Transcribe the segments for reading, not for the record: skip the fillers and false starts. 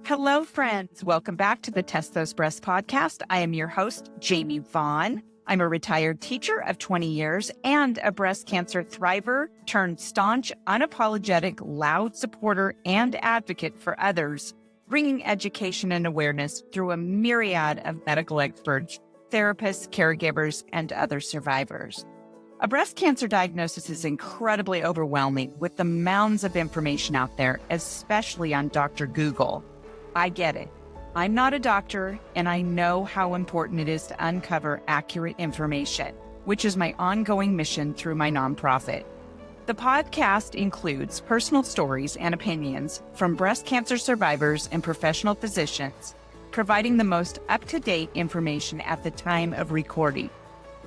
Hello, friends. Welcome back to the Test Those Breasts podcast. I am your host, Jamie Vaughn. I'm a retired teacher of 20 years and a breast cancer thriver turned staunch, unapologetic, loud supporter and advocate for others, bringing education and awareness through a myriad of medical experts, therapists, caregivers, and other survivors. A breast cancer diagnosis is incredibly overwhelming with the mounds of information out there, especially on Dr. Google. I get it. I'm not a doctor, and I know how important it is to uncover accurate information, which is my ongoing mission through my nonprofit. The podcast includes personal stories and opinions from breast cancer survivors and professional physicians, providing the most up-to-date information at the time of recording.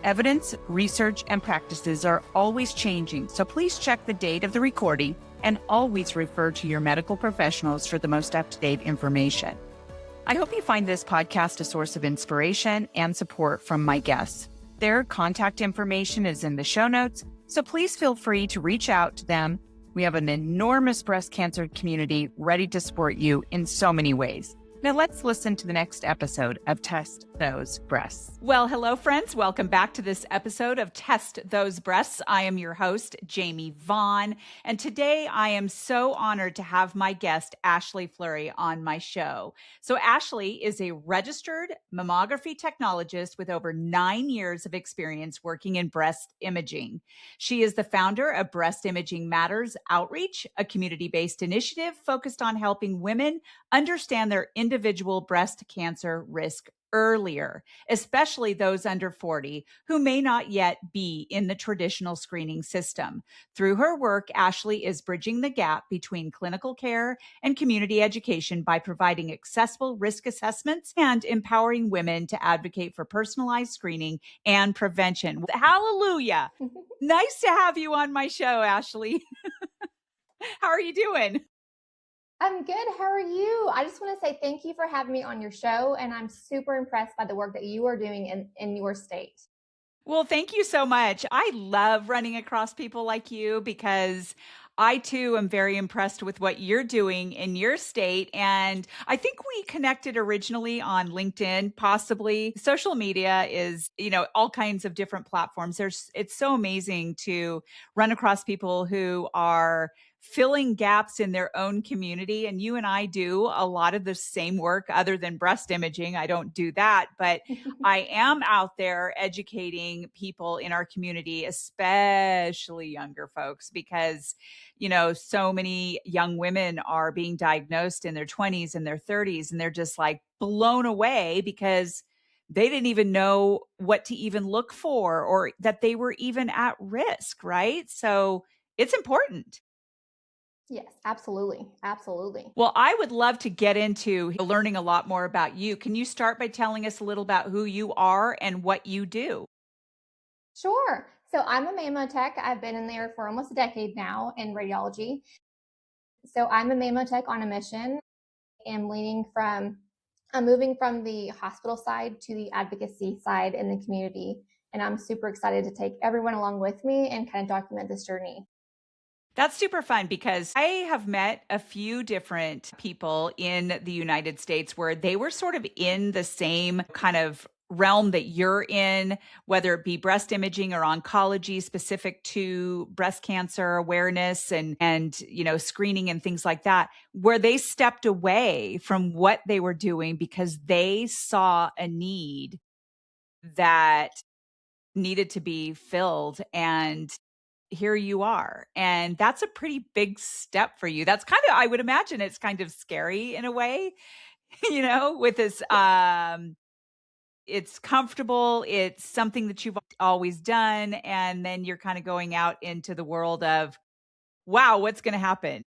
Evidence, research, and practices are always changing, so please check the date of the recording and always refer to your medical professionals for the most up-to-date information. I hope you find this podcast a source of inspiration and support from my guests. Their contact information is in the show notes, so please feel free to reach out to them. We have an enormous breast cancer community ready to support you in so many ways. Now let's listen to the next episode of Test Those Breasts. Well, hello, friends. Welcome back to this episode of Test Those Breasts. I am your host, Jamie Vaughn, and today I am so honored to have my guest, Ashley Flurry, on my show. So Ashley is a registered mammography technologist with over 9 years of experience working in breast imaging. She is the founder of Breast Imaging Matters Outreach, a community-based initiative focused on helping women understand their individual breast cancer risk earlier, especially those under 40 who may not yet be in the traditional screening system. Through her work, Ashley is bridging the gap between clinical care and community education by providing accessible risk assessments and empowering women to advocate for personalized screening and prevention. Hallelujah! Nice to have you on my show, Ashley. How are you doing? I'm good. How are you? I just want to say thank you for having me on your show, and I'm super impressed by the work that you are doing in your state. Well, thank you so much. I love running across people like you because I too am very impressed with what you're doing in your state. And I think we connected originally on LinkedIn, possibly. Social media is, all kinds of different platforms. It's so amazing to run across people who are filling gaps in their own community. And you and I do a lot of the same work other than breast imaging. I don't do that, but I am out there educating people in our community, especially younger folks, because, so many young women are being diagnosed in their 20s and their 30s, and they're just like blown away because they didn't even know what to even look for or that they were even at risk, right? So it's important. Yes, absolutely. Absolutely. Well, I would love to get into learning a lot more about you. Can you start by telling us a little about who you are and what you do? Sure. So I'm a Mammotech. I've been in there for almost a decade now in radiology. So I'm a Mammotech on a mission. I'm moving from the hospital side to the advocacy side in the community. And I'm super excited to take everyone along with me and kind of document this journey. That's super fun because I have met a few different people in the United States where they were sort of in the same kind of realm that you're in, whether it be breast imaging or oncology specific to breast cancer awareness and screening and things like that, where they stepped away from what they were doing because they saw a need that needed to be filled, and here you are. And that's a pretty big step for you. That's kind of, I would imagine it's kind of scary in a way, with this, it's comfortable. It's something that you've always done. And then you're kind of going out into the world of, wow, what's going to happen?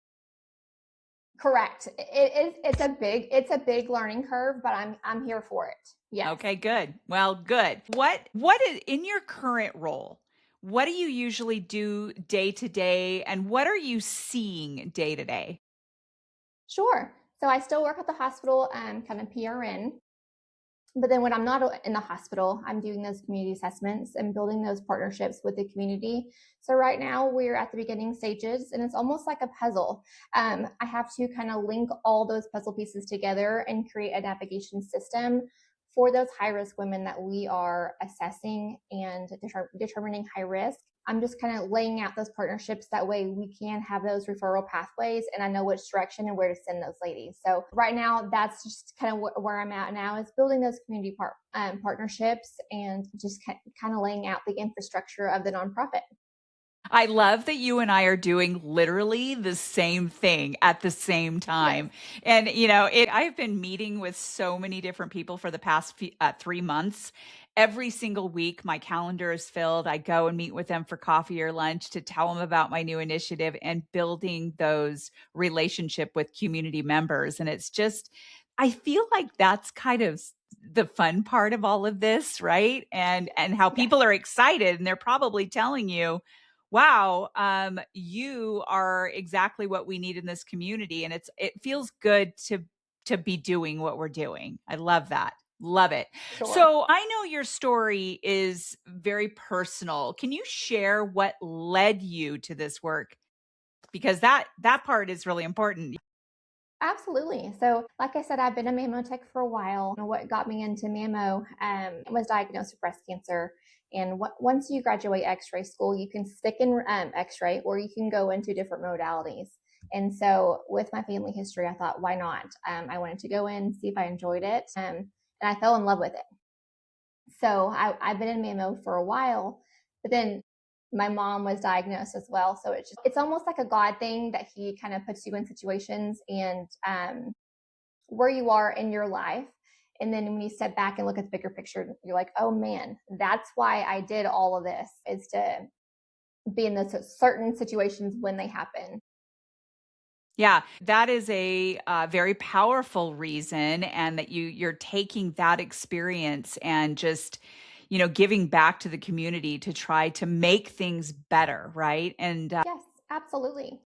Correct. It's a big learning curve, but I'm here for it. Yes. Okay, good. Well, good. What is in your current role? What do you usually do day to day, and what are you seeing day to day? Sure. So I still work at the hospital, kind of PRN. But then when I'm not in the hospital, I'm doing those community assessments and building those partnerships with the community. So right now we're at the beginning stages and it's almost like a puzzle. I have to kind of link all those puzzle pieces together and create a navigation system for those high risk women that we are assessing and determining high risk. I'm just kind of laying out those partnerships. That way we can have those referral pathways and I know which direction and where to send those ladies. So right now, that's just kind of where I'm at now, is building those community partnerships and just kind of laying out the infrastructure of the nonprofit. I love that you and I are doing literally the same thing at the same Yes. time. And, I've been meeting with so many different people for the past 3 months. Every single week, my calendar is filled. I go and meet with them for coffee or lunch to tell them about my new initiative and building those relationship with community members. And it's just, I feel like that's kind of the fun part of all of this, right? And how Yes. people are excited and they're probably telling you, wow, you are exactly what we need in this community. And it feels good to be doing what we're doing. I love that. Love it. Sure. So I know your story is very personal. Can you share what led you to this work? Because that part is really important. Absolutely. So, like I said, I've been a mammotech for a while. What got me into mammo was diagnosed with breast cancer. And once you graduate X-ray school, you can stick in X-ray, or you can go into different modalities. And so, with my family history, I thought, why not? I wanted to go in, see if I enjoyed it, and I fell in love with it. So I've been in mammo for a while, but then my mom was diagnosed as well. So it's almost like a God thing that he kind of puts you in situations and where you are in your life. And then when you step back and look at the bigger picture, you're like, oh man, that's why I did all of this, is to be in those certain situations when they happen. Yeah, that is a very powerful reason, and that you're taking that experience and just giving back to the community to try to make things better, right? And Yes, absolutely.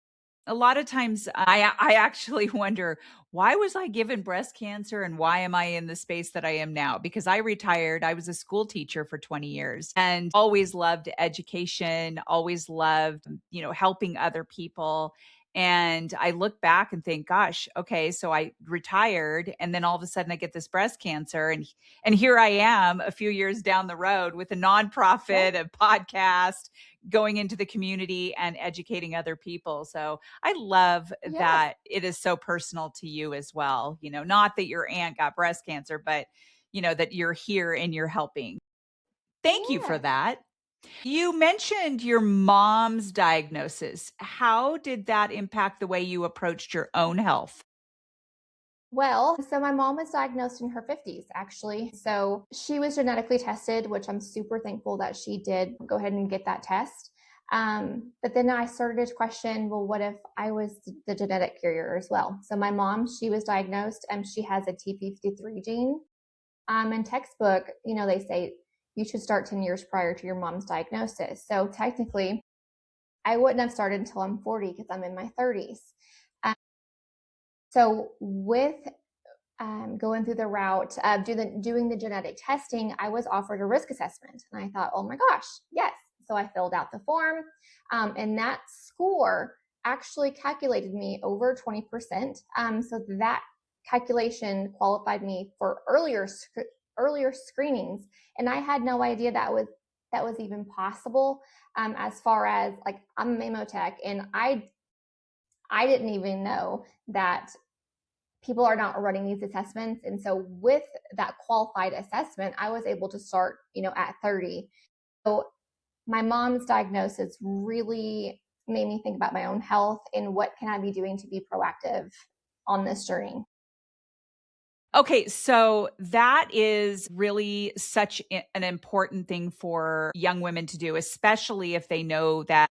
a lot of times I actually wonder, why was I given breast cancer and why am I in the space that I am now? Because I retired. I was a school teacher for 20 years and always loved education, always loved, helping other people. And I look back and think, gosh, okay, so I retired and then all of a sudden I get this breast cancer, and here I am a few years down the road with a Right. nonprofit, a podcast, going into the community and educating other people. So I love Yes. that it is so personal to you as well. Not that your aunt got breast cancer, but that you're here and you're helping. Thank you for Yes. that. You mentioned your mom's diagnosis. How did that impact the way you approached your own health? Well, so my mom was diagnosed in her 50s, actually. So she was genetically tested, which I'm super thankful that she did go ahead and get that test. But then I started to question, well, what if I was the genetic carrier as well? So my mom, she was diagnosed, and she has a TP53 gene. In textbook, they say you should start 10 years prior to your mom's diagnosis. So technically, I wouldn't have started until I'm 40 because I'm in my 30s. Um, so with going through the route of doing the genetic testing, I was offered a risk assessment. And I thought, oh my gosh, yes. So I filled out the form, and that score actually calculated me over 20%. So that calculation qualified me for earlier screenings. And I had no idea that was even possible. As far as, like, I'm a mammotech, and I didn't even know that people are not running these assessments. And so with that qualified assessment, I was able to start, at 30. So my mom's diagnosis really made me think about my own health and what can I be doing to be proactive on this journey. Okay, so that is really such an important thing for young women to do, especially if they know that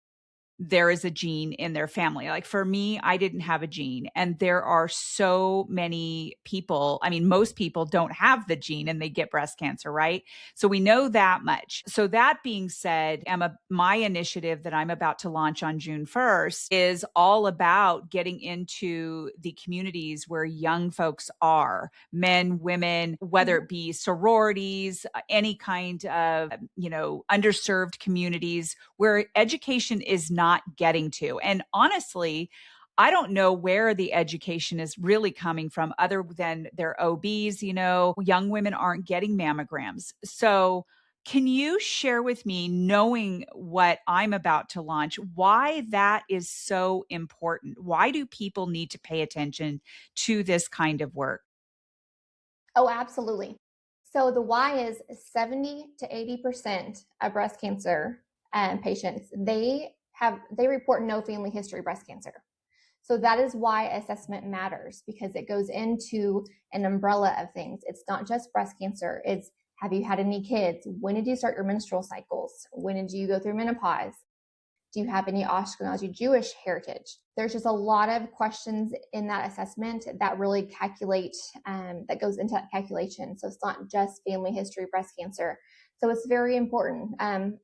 there is a gene in their family. Like for me, I didn't have a gene. And there are so many people, I mean, most people don't have the gene and they get breast cancer, right? So we know that much. So that being said, Emma, my initiative that I'm about to launch on June 1st is all about getting into the communities where young folks are, men, women, whether it be sororities, any kind of, underserved communities where education is not getting to. And honestly, I don't know where the education is really coming from other than their OBs. Young women aren't getting mammograms. So, can you share with me, knowing what I'm about to launch, why that is so important? Why do people need to pay attention to this kind of work? Oh, absolutely. So the why is 70 to 80% of breast cancer patients, they report no family history of breast cancer. So that is why assessment matters, because it goes into an umbrella of things. It's not just breast cancer. It's, have you had any kids? When did you start your menstrual cycles? When did you go through menopause? Do you have any Ashkenazi Jewish heritage? There's just a lot of questions in that assessment that really calculate, that goes into that calculation. So it's not just family history breast cancer. So it's very important.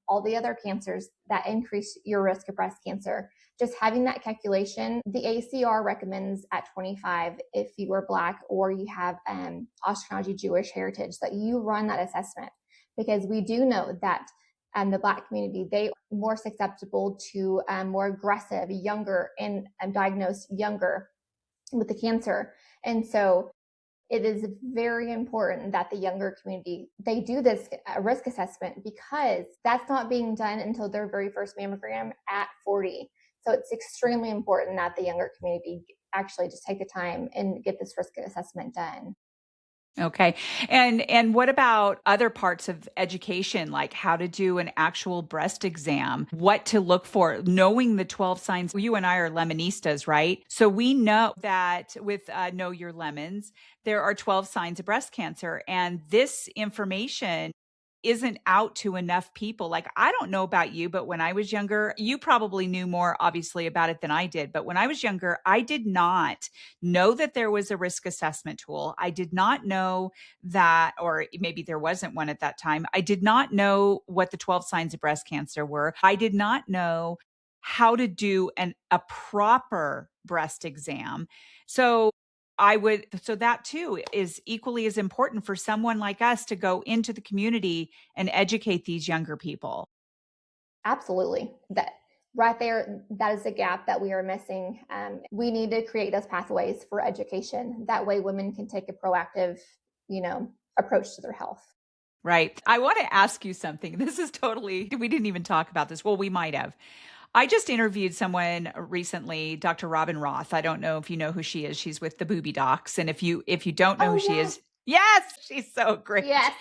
All the other cancers that increase your risk of breast cancer, just having that calculation. The ACR recommends at 25, if you are Black or you have Ashkenazi Jewish heritage, that you run that assessment, because we do know that the Black community, they are more susceptible to more aggressive, younger, and diagnosed younger with the cancer. And so it is very important that the younger community, they do this risk assessment, because that's not being done until their very first mammogram at 40. So it's extremely important that the younger community actually just take the time and get this risk assessment done. Okay. And what about other parts of education, like how to do an actual breast exam, what to look for, knowing the 12 signs? You and I are Lemonistas, right? So we know that with Know Your Lemons, there are 12 signs of breast cancer. And this information isn't out to enough people. Like, I don't know about you, but when I was younger, you probably knew more obviously about it than I did. But when I was younger, I did not know that there was a risk assessment tool. I did not know that, or maybe there wasn't one at that time. I did not know what the 12 signs of breast cancer were. I did not know how to do a proper breast exam. So that too is equally as important for someone like us to go into the community and educate these younger people. Absolutely. That right there, that is a gap that we are missing. We need to create those pathways for education. That way women can take a proactive, approach to their health. Right. I want to ask you something. This is totally, we didn't even talk about this. Well, we might have. I just interviewed someone recently, Dr. Robin Roth. I don't know if you know who she is. She's with the Booby Docs. And if you don't know Oh, who she yes. is, yes, she's so great. Yes.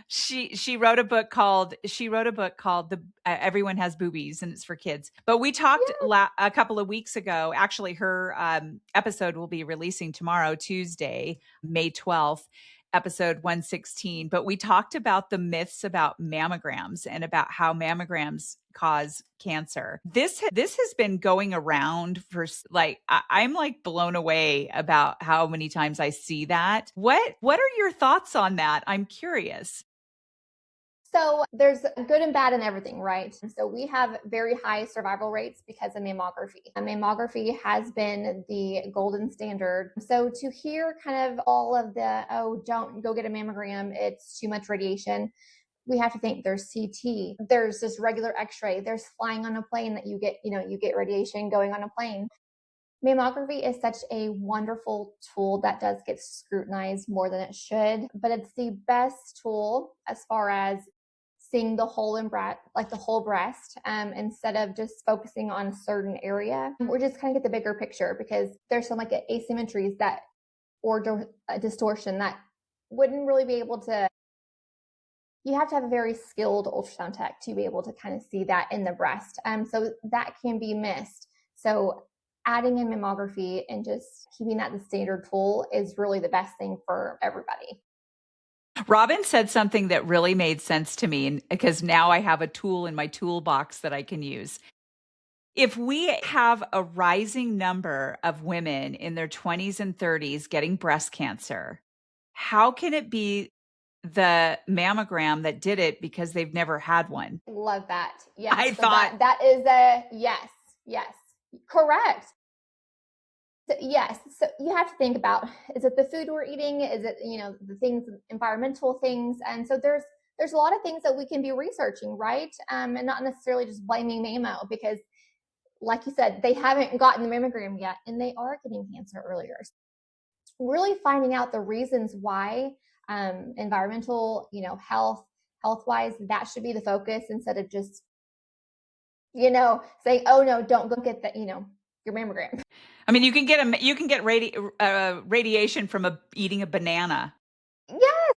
She wrote a book called the Everyone Has Boobies, and it's for kids. But we talked Yes. a couple of weeks ago. Actually, her episode will be releasing tomorrow, Tuesday, May 12th. Episode 116, but we talked about the myths about mammograms and about how mammograms cause cancer. This has been going around for I'm like blown away about how many times I see that. What are your thoughts on that? I'm curious. So there's good and bad in everything, right? So we have very high survival rates because of mammography. Mammography has been the golden standard. So to hear kind of all of the, oh, don't go get a mammogram, it's too much radiation, we have to think there's CT, there's just regular x-ray, there's flying on a plane that you get radiation going on a plane. Mammography is such a wonderful tool that does get scrutinized more than it should, but it's the best tool as far as seeing the whole like the whole breast, instead of just focusing on a certain area, or just kind of get the bigger picture, because there's some like asymmetries that, or a distortion that wouldn't really be able to. You have to have a very skilled ultrasound tech to be able to kind of see that in the breast. So that can be missed. So adding in mammography and just keeping that the standard tool is really the best thing for everybody. Robin said something that really made sense to me, because now I have a tool in my toolbox that I can use. if we have a rising number of women in their 20s and 30s getting breast cancer, how can it be the mammogram that did it because they've never had one? Love that. I Yes. So thought, that is a yes. Yes. Correct. So, yes. So you have to think about, is it the food we're eating? Is it, the things, environmental things? And so there's a lot of things that we can be researching, right? And not necessarily just blaming mammo, because like you said, they haven't gotten the mammogram yet and they are getting cancer earlier. Really finding out the reasons why, environmental, health wise, that should be the focus, instead of just, saying, oh no, don't go get the, your mammogram. I mean, you can get radiation from eating a banana. Yes.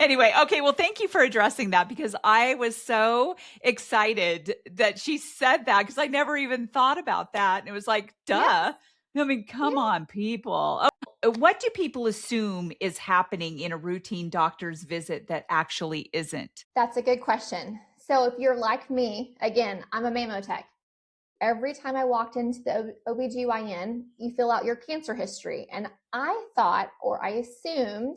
Anyway, okay, well, thank you for addressing that, because I was so excited that she said that, because I never even thought about that. And it was like, duh. Yes. I mean, come Yes. on, people. What do people assume is happening in a routine doctor's visit that actually isn't? That's a good question. So if you're like me, again, I'm a mammotech. Every time I walked into the OBGYN, you fill out your cancer history. And I thought, or I assumed,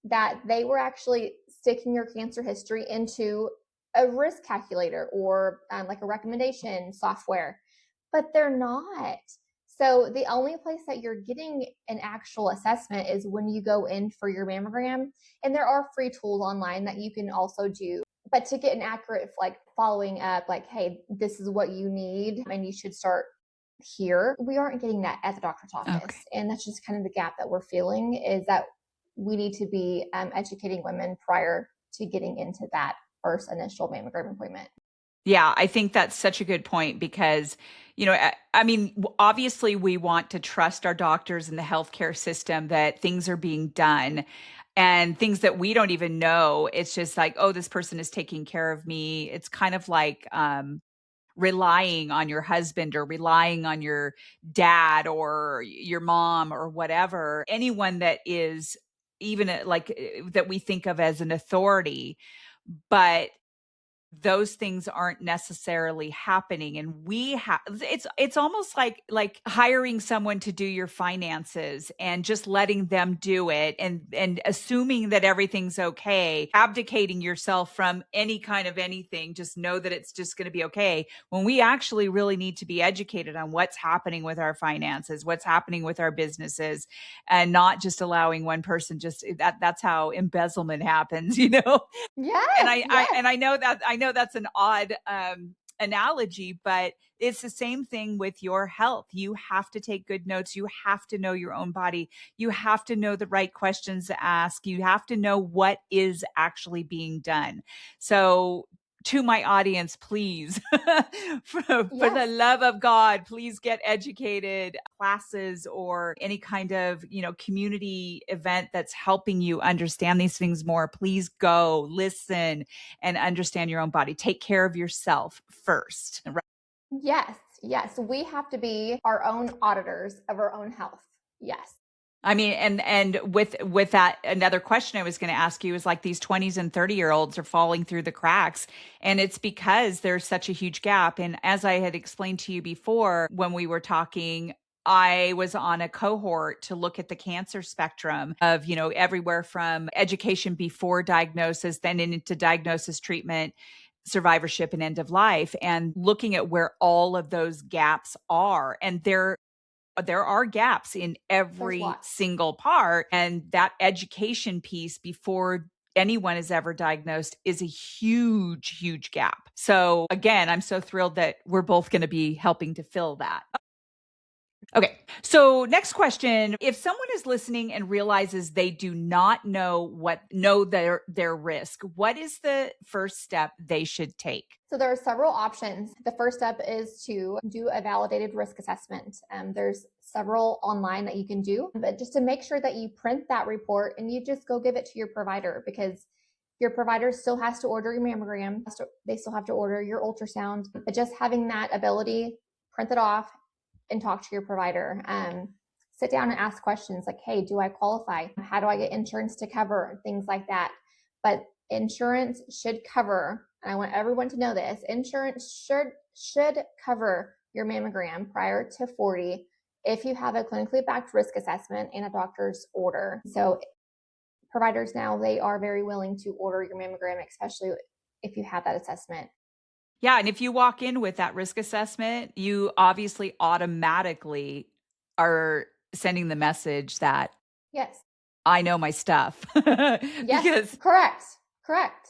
that they were actually sticking your cancer history into a risk calculator, or like a recommendation software, but they're not. So the only place that you're getting an actual assessment is when you go in for your mammogram. And there are free tools online that you can also do. But to get an accurate, like, following up, like, hey, this is what you need and you should start here, we aren't getting that at the doctor's office. Okay. And that's just kind of the gap that we're feeling, is that we need to be educating women prior to getting into that first initial mammogram appointment. Yeah, I think that's such a good point, because, I mean, obviously we want to trust our doctors and the healthcare system that things are being done, and things that we don't even know. It's just like, oh, this person is taking care of me. It's kind of like relying on your husband, or relying on your dad or your mom or whatever, anyone that is even that we think of as an authority. But those things aren't necessarily happening, and we have it's almost like hiring someone to do your finances and just letting them do it, and assuming that everything's okay, abdicating yourself from any kind of anything, just know that it's just going to be okay, when we actually really need to be educated on what's happening with our finances, what's happening with our businesses, and not just allowing one person, just that's how embezzlement happens, and Yes, yes. I know that's an odd analogy, but it's the same thing with your health. You have to take good notes. You have to know your own body. You have to know the right questions to ask. You have to know what is actually being done. So, to my audience, please, for the Yes. love of God, please get educated. Classes or any kind of, community event that's helping you understand these things more. Please go listen and understand your own body. Take care of yourself first. Right? Yes. Yes. We have to be our own auditors of our own health. Yes. I mean, and with that, another question I was going to ask you is, like, these 20s and 30-year-olds are falling through the cracks, and it's because there's such a huge gap. And as I had explained to you before when we were talking, I was on a cohort to look at the cancer spectrum of, everywhere from education before diagnosis, then into diagnosis, treatment, survivorship, and end of life, and looking at where all of those gaps are. And there are gaps in There's every lots. single part. And that education piece before anyone is ever diagnosed is a huge, huge gap. So again, I'm so thrilled that we're both going to be helping to fill that. Okay. So next question, if someone is listening and realizes they do not know their risk, what is the first step they should take? So there are several options. The first step is to do a validated risk assessment. There's several online that you can do, but just to make sure that you print that report and you just go give it to your provider, because your provider still has to order your mammogram. They still have to order your ultrasound, but just having that ability, print it off and talk to your provider. Sit down and ask questions like, hey, do I qualify? How do I get insurance to cover? Things like that. But insurance should cover, and I want everyone to know this, insurance should should cover your mammogram prior to 40 if you have a clinically backed risk assessment and a doctor's order. So providers now, they are very willing to order your mammogram, especially if you have that assessment. Yeah. And if you walk in with that risk assessment, you obviously automatically are sending the message that Yes. I know my stuff. Yes. because Correct. Correct.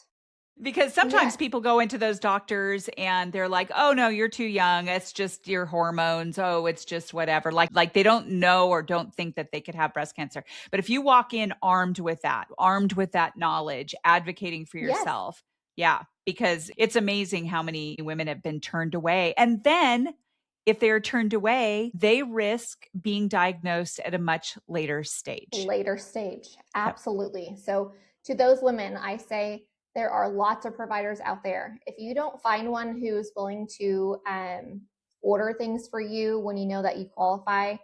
Because sometimes Yes. people go into those doctors and they're like, "Oh no, you're too young. It's just your hormones. Oh, it's just whatever." Like they don't know or don't think that they could have breast cancer. But if you walk in armed with that knowledge, advocating for Yes. yourself, yeah, because it's amazing how many women have been turned away. And then if they're turned away, they risk being diagnosed at a much later stage. Later stage. Yep. Absolutely. So to those women, I say there are lots of providers out there. If you don't find one who's willing to order things for you when you know that you qualify,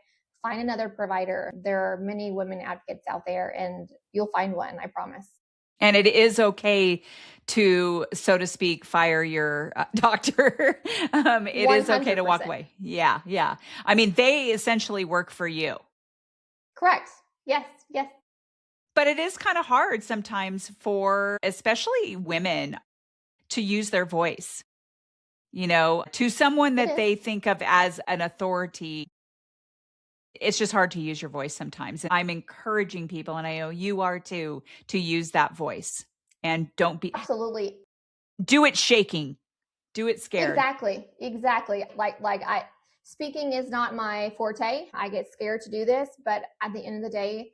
find another provider. There are many women advocates out there, and you'll find one, I promise. And it is okay to, so to speak, fire your doctor. It is okay to walk 100%. away. Yeah, yeah. I mean, they essentially work for you. Correct. Yes, yes. But it is kind of hard sometimes for especially women to use their voice, to someone It that is. they think of as an authority. It's just hard to use your voice sometimes. I'm encouraging people, and I know you are too, to use that voice and Absolutely. do it shaking, do it scared. Exactly. Exactly. Like I speaking is not my forte. I get scared to do this, but at the end of the day,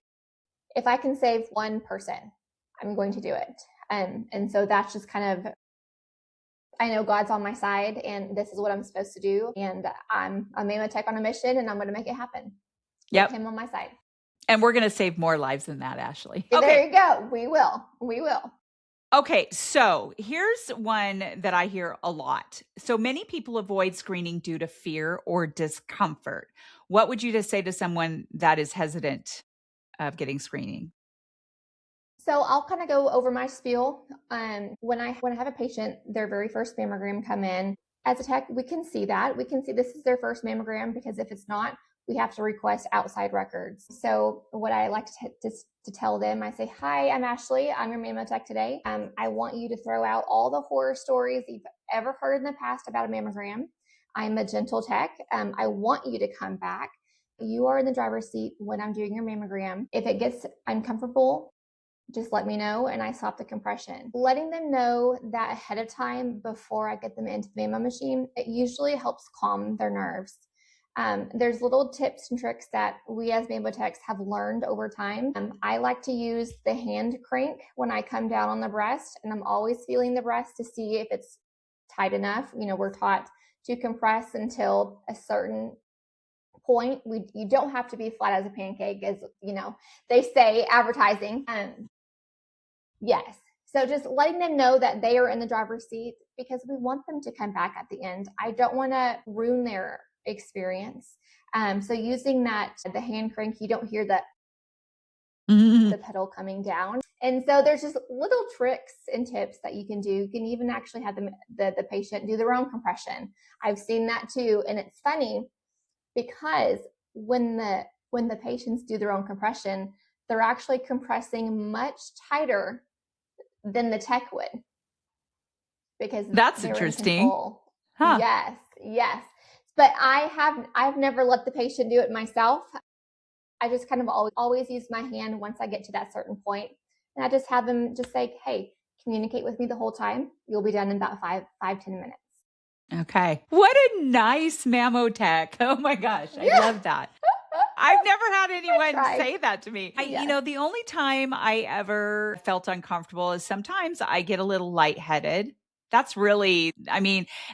if I can save one person, I'm going to do it. And so that's just kind of, I know God's on my side and this is what I'm supposed to do. And I'm a Mammotech on a mission and I'm going to make it happen with Yep. him on my side. And we're going to save more lives than that, Ashley. There you go. We will. We will. Okay. So here's one that I hear a lot. So many people avoid screening due to fear or discomfort. What would you just say to someone that is hesitant of getting screening? So I'll kind of go over my spiel. When I have a patient, their very first mammogram come in, as a tech, we can see that. We can see this is their first mammogram because if it's not, we have to request outside records. So what I like to tell them, I say, "Hi, I'm Ashley. I'm your Mammotech today. I want you to throw out all the horror stories you've ever heard in the past about a mammogram. I'm a gentle tech. I want you to come back. You are in the driver's seat when I'm doing your mammogram. If it gets uncomfortable, just let me know and I stop the compression." Letting them know that ahead of time before I get them into the mammo machine, it usually helps calm their nerves. There's little tips and tricks that we as mammotechs have learned over time. I like to use the hand crank when I come down on the breast, and I'm always feeling the breast to see if it's tight enough. We're taught to compress until a certain point. You don't have to be flat as a pancake, as they say advertising. Yes. So just letting them know that they are in the driver's seat because we want them to come back at the end. I don't want to ruin their experience. So using the hand crank, you don't hear the pedal coming down. And so there's just little tricks and tips that you can do. You can even actually have the patient do their own compression. I've seen that too. And it's funny because when the patients do their own compression, they're actually compressing much tighter than the tech would because That's they're in interesting. control. Huh. Yes, yes. But I've never let the patient do it myself. I just kind of always use my hand once I get to that certain point. And I just have them just say, "Hey, communicate with me the whole time. You'll be done in about 10 minutes." Okay. What a nice mammotech. Oh my gosh. I Yeah. love that. I've never had anyone Try. say that to me. Yes. The only time I ever felt uncomfortable is sometimes I get a little lightheaded. That's really,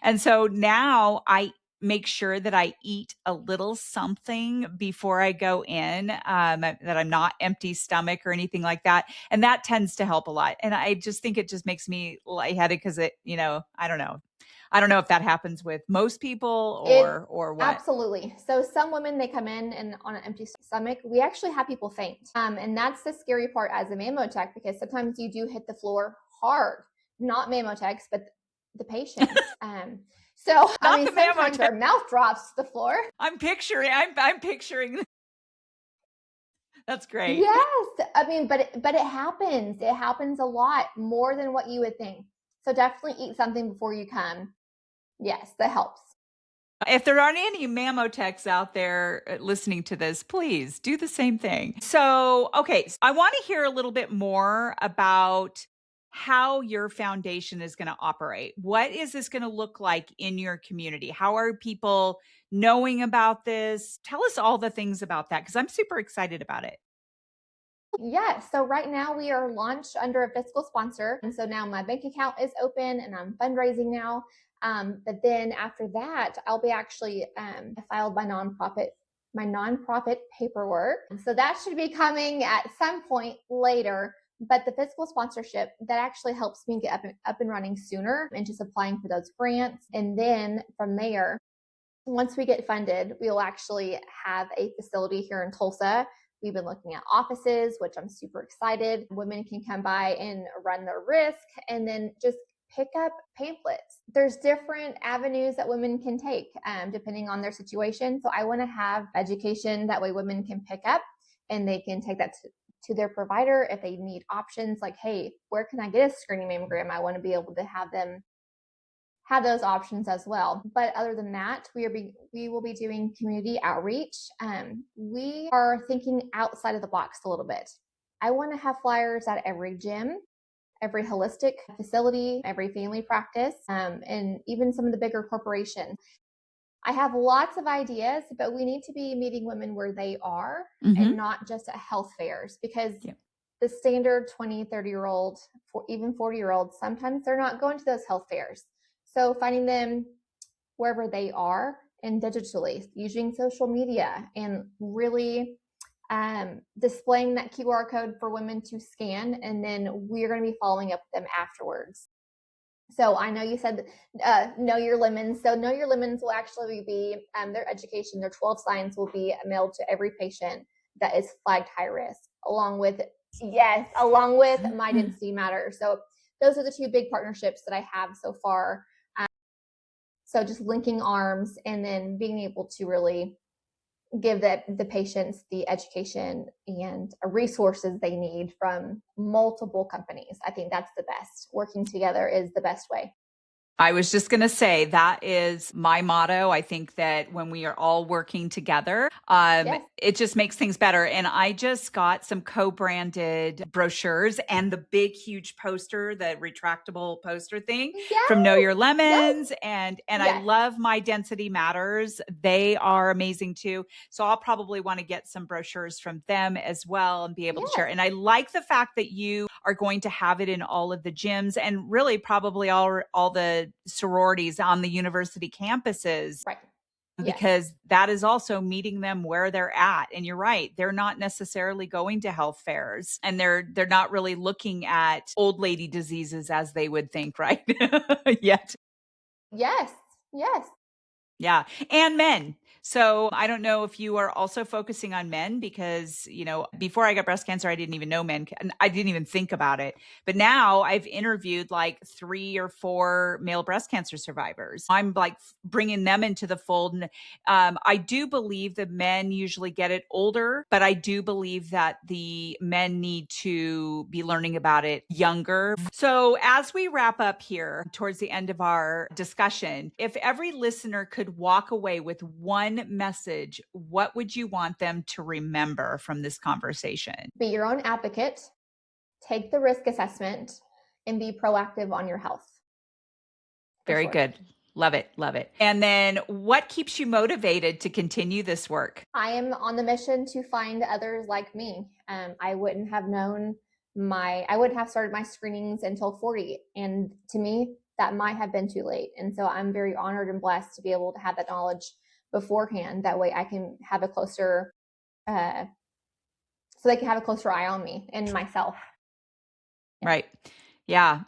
and so now I make sure that I eat a little something before I go in, that I'm not empty stomach or anything like that. And that tends to help a lot. And I just think it just makes me lightheaded because I don't know. I don't know if that happens with most people It or what. absolutely. So some women, they come in and on an empty stomach, we actually have people faint. And that's the scary part as a mammotech because sometimes you do hit the floor hard, not mammotechs, but the patients. So, I Not mean, the sometimes mammotech. our mouth drops to the floor. I'm picturing. That's great. Yes. I mean, but it happens. It happens a lot more than what you would think. So definitely eat something before you come. Yes, that helps. If there aren't any mammotechs out there listening to this, please do the same thing. So, okay, so I want to hear a little bit more about how your foundation is going to operate. What is this going to look like in your community? How are people knowing about this? Tell us all the things about that because I'm super excited about it. Yes. So right now we are launched under a fiscal sponsor. And so now my bank account is open and I'm fundraising now. But then after that, I'll be actually filed my nonprofit paperwork. So that should be coming at some point later. But the fiscal sponsorship that actually helps me get up and running sooner and just applying for those grants. And then from there, once we get funded, we'll actually have a facility here in Tulsa. We've been looking at offices, which I'm super excited. Women can come by and run their risk and then just pick up pamphlets. There's different avenues that women can take depending on their situation. So I want to have education that way women can pick up and they can take that to their provider if they need options like, hey, where can I get a screening mammogram? I want to be able to have them have those options as well. But other than that, we will be doing community outreach. We are thinking outside of the box a little bit. I want to have flyers at every gym, every holistic facility, every family practice, and even some of the bigger corporations. I have lots of ideas, but we need to be meeting women where they are and not just at health fairs because the standard 20, 30-year-old, even 40-year-olds, sometimes they're not going to those health fairs. So finding them wherever they are and digitally using social media and really displaying that QR code for women to scan. And then we're going to be following up with them afterwards. So I know you said know your lemons. So know your lemons will actually be their education, their 12 signs will be mailed to every patient that is flagged high risk, along with my density matter. So those are the two big partnerships that I have so far. So just linking arms and then being able to really give the patients the education and resources they need from multiple companies. I think that's the best. Working together is the best way. I was just going to say that is my motto. I think that when we are all working together, it just makes things better. And I just got some co-branded brochures and the big, huge poster, the retractable poster thing from Know Your Lemons. And I love My Density Matters. They are amazing too. So I'll probably want to get some brochures from them as well and be able to share. And I like the fact that you are going to have it in all of the gyms and really probably all the sororities on the university campuses. Right. Because that is also meeting them where they're at. And you're right. They're not necessarily going to health fairs and they're not really looking at old lady diseases as they would think, right? Yet. Yes. Yes. Yeah. And men. So I don't know if you are also focusing on men because, before I got breast cancer, I didn't even know men. I didn't even think about it. But now I've interviewed like 3 or 4 male breast cancer survivors. I'm like bringing them into the fold. And I do believe that men usually get it older, but I do believe that the men need to be learning about it younger. So as we wrap up here towards the end of our discussion, if every listener could walk away with one message, what would you want them to remember from this conversation? Be your own advocate, take the risk assessment, and be proactive on your health. Very good. Love it. Love it. And then what keeps you motivated to continue this work? I am on the mission to find others like me. I wouldn't have started my screenings until 40. And to me, that might have been too late. And so I'm very honored and blessed to be able to have that knowledge beforehand. That way I can have a closer, so they can have a closer eye on me and myself. Right. Yeah.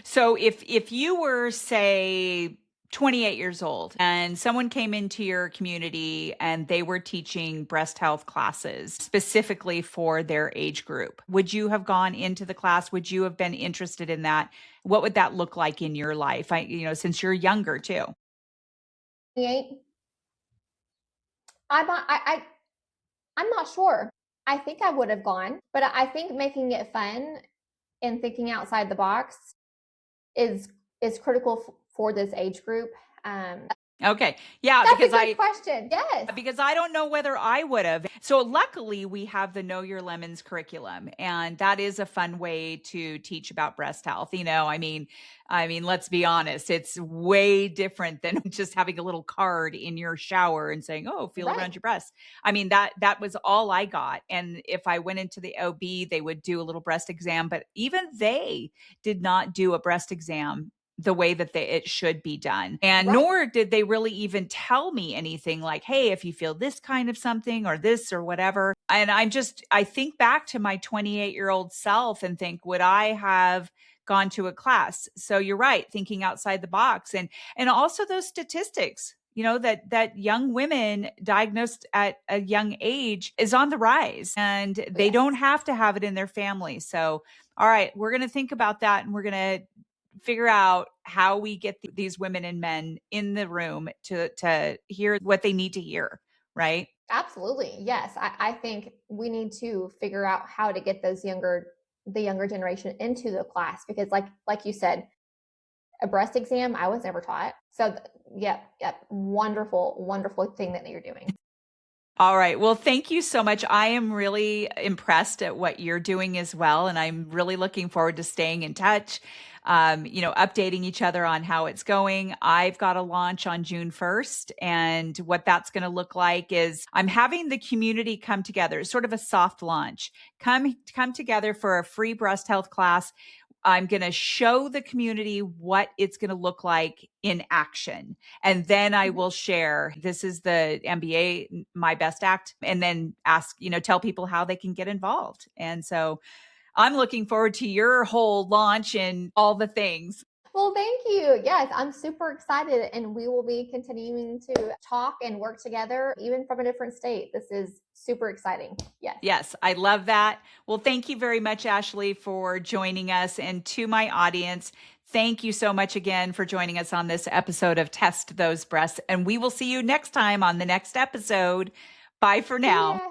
So if you were, say, 28 years old and someone came into your community and they were teaching breast health classes specifically for their age group, would you have gone into the class? Would you have been interested in that? What would that look like in your life? Since you're younger too. 28. I'm not sure. I think I would have gone, but I think making it fun and thinking outside the box is critical for this age group. Okay. Yeah, That's a good question. Yes. Because I don't know whether I would have. So luckily we have the Know Your Lemons curriculum, and that is a fun way to teach about breast health. Let's be honest, it's way different than just having a little card in your shower and saying, "Oh, feel around your breast." That was all I got. And if I went into the OB, they would do a little breast exam, but even they did not do a breast exam the way that it should be done. And nor did they really even tell me anything like, hey, if you feel this kind of something or this or whatever. And I think back to my 28-year-old self and think, would I have gone to a class? So you're right, thinking outside the box. And also those statistics, that young women diagnosed at a young age is on the rise, and they don't have to have it in their family. So, all right, we're going to think about that, and we're going to figure out how we get these women and men in the room to hear what they need to hear, right? Absolutely. Yes. I think we need to figure out how to get the younger generation into the class, because like you said, a breast exam, I was never taught. So yep. Wonderful thing that you're doing. All right. Well, thank you so much. I am really impressed at what you're doing as well. And I'm really looking forward to staying in touch, updating each other on how it's going. I've got a launch on June 1st. And what that's going to look like is I'm having the community come together, sort of a soft launch, come together for a free breast health class. I'm going to show the community what it's going to look like in action. And then I will share, this is the MBA, My Best Act, and then tell people how they can get involved. And so I'm looking forward to your whole launch and all the things. Well, thank you. Yes, I'm super excited, and we will be continuing to talk and work together, even from a different state. This is super exciting. Yes. Yes, I love that. Well, thank you very much, Ashley, for joining us. And to my audience, thank you so much again for joining us on this episode of Test Those Breasts. And we will see you next time on the next episode. Bye for now. Yeah.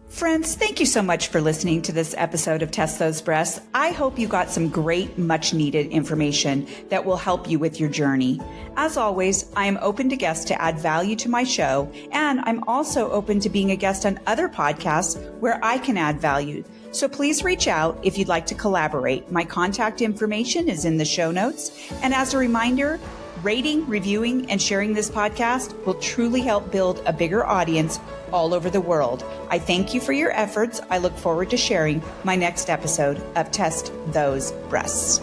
Friends, thank you so much for listening to this episode of Test Those Breasts. I hope you got some great, much needed information that will help you with your journey. As always, I am open to guests to add value to my show, and I'm also open to being a guest on other podcasts where I can add value. So please reach out if you'd like to collaborate. My contact information is in the show notes. And as a reminder, rating, reviewing, and sharing this podcast will truly help build a bigger audience all over the world. I thank you for your efforts. I look forward to sharing my next episode of Test Those Breasts.